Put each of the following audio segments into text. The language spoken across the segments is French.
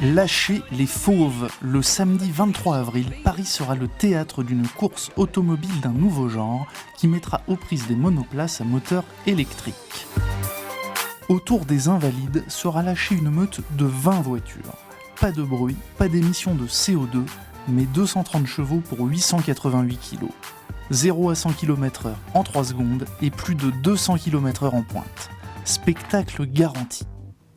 Lâchez les fauves. Le samedi 23 avril, Paris sera le théâtre d'une course automobile d'un nouveau genre qui mettra aux prises des monoplaces à moteur électrique. Autour des Invalides sera lâchée une meute de 20 voitures. Pas de bruit, pas d'émission de CO2, mais 230 chevaux pour 888 kg. 0 à 100 km/h en 3 secondes et plus de 200 km/h en pointe. Spectacle garanti.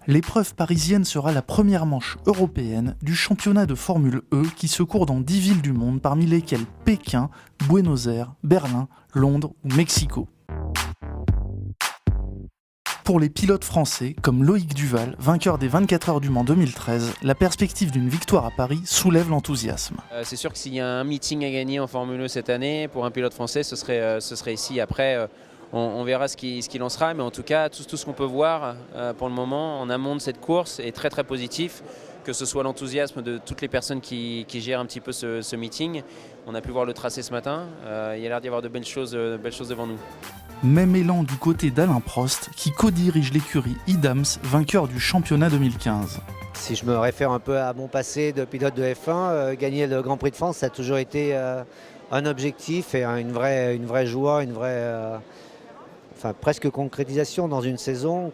L'épreuve parisienne sera la première manche européenne du championnat de Formule E qui se court dans 10 villes du monde, parmi lesquelles Pékin, Buenos Aires, Berlin, Londres ou Mexico. Pour les pilotes français, comme Loïc Duval, vainqueur des 24 heures du Mans 2013, la perspective d'une victoire à Paris soulève l'enthousiasme. C'est sûr que s'il y a un meeting à gagner en Formule E cette année, pour un pilote français, ce serait ici. Après, on verra ce qu'il en sera, mais en tout cas, tout ce qu'on peut voir pour le moment en amont de cette course est très très positif. Que ce soit l'enthousiasme de toutes les personnes qui gèrent un petit peu ce meeting. On a pu voir le tracé ce matin, il y a l'air d'y avoir de belles choses devant nous. Même élan du côté d'Alain Prost, qui co-dirige l'écurie Idams, vainqueur du championnat 2015. Si je me réfère un peu à mon passé de pilote de F1, gagner le Grand Prix de France, ça a toujours été un objectif et une vraie joie, presque concrétisation dans une saison.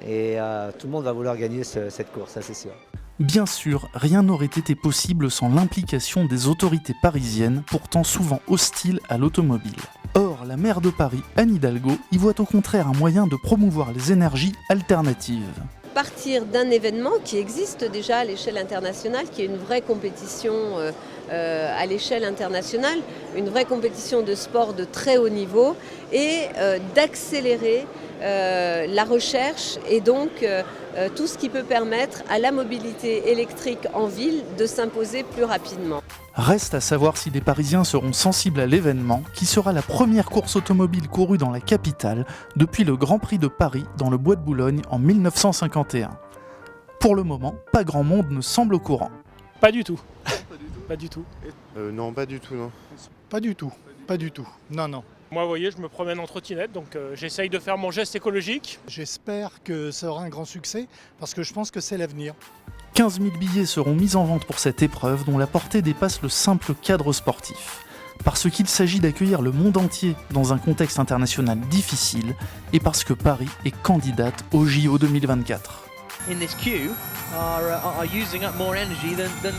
Et tout le monde va vouloir gagner cette course, ça c'est sûr. Bien sûr, rien n'aurait été possible sans l'implication des autorités parisiennes, pourtant souvent hostiles à l'automobile. Or, la maire de Paris, Anne Hidalgo, y voit au contraire un moyen de promouvoir les énergies alternatives. Partir d'un événement qui existe déjà à l'échelle internationale, qui est une vraie compétition à l'échelle internationale, une vraie compétition de sport de très haut niveau, et d'accélérer la recherche et donc tout ce qui peut permettre à la mobilité électrique en ville de s'imposer plus rapidement. Reste à savoir si les Parisiens seront sensibles à l'événement, qui sera la première course automobile courue dans la capitale depuis le Grand Prix de Paris dans le Bois de Boulogne en 1951. Pour le moment, pas grand monde ne semble au courant. Pas du tout. Pas du tout. Non, pas du tout, non. Pas du tout. Pas du tout. Non, non. Moi, vous voyez, je me promène en trottinette, donc j'essaye de faire mon geste écologique. J'espère que ça aura un grand succès, parce que je pense que c'est l'avenir. 15 000 billets seront mis en vente pour cette épreuve dont la portée dépasse le simple cadre sportif. Parce qu'il s'agit d'accueillir le monde entier dans un contexte international difficile et parce que Paris est candidate au JO 2024. In this queue are using up more energy than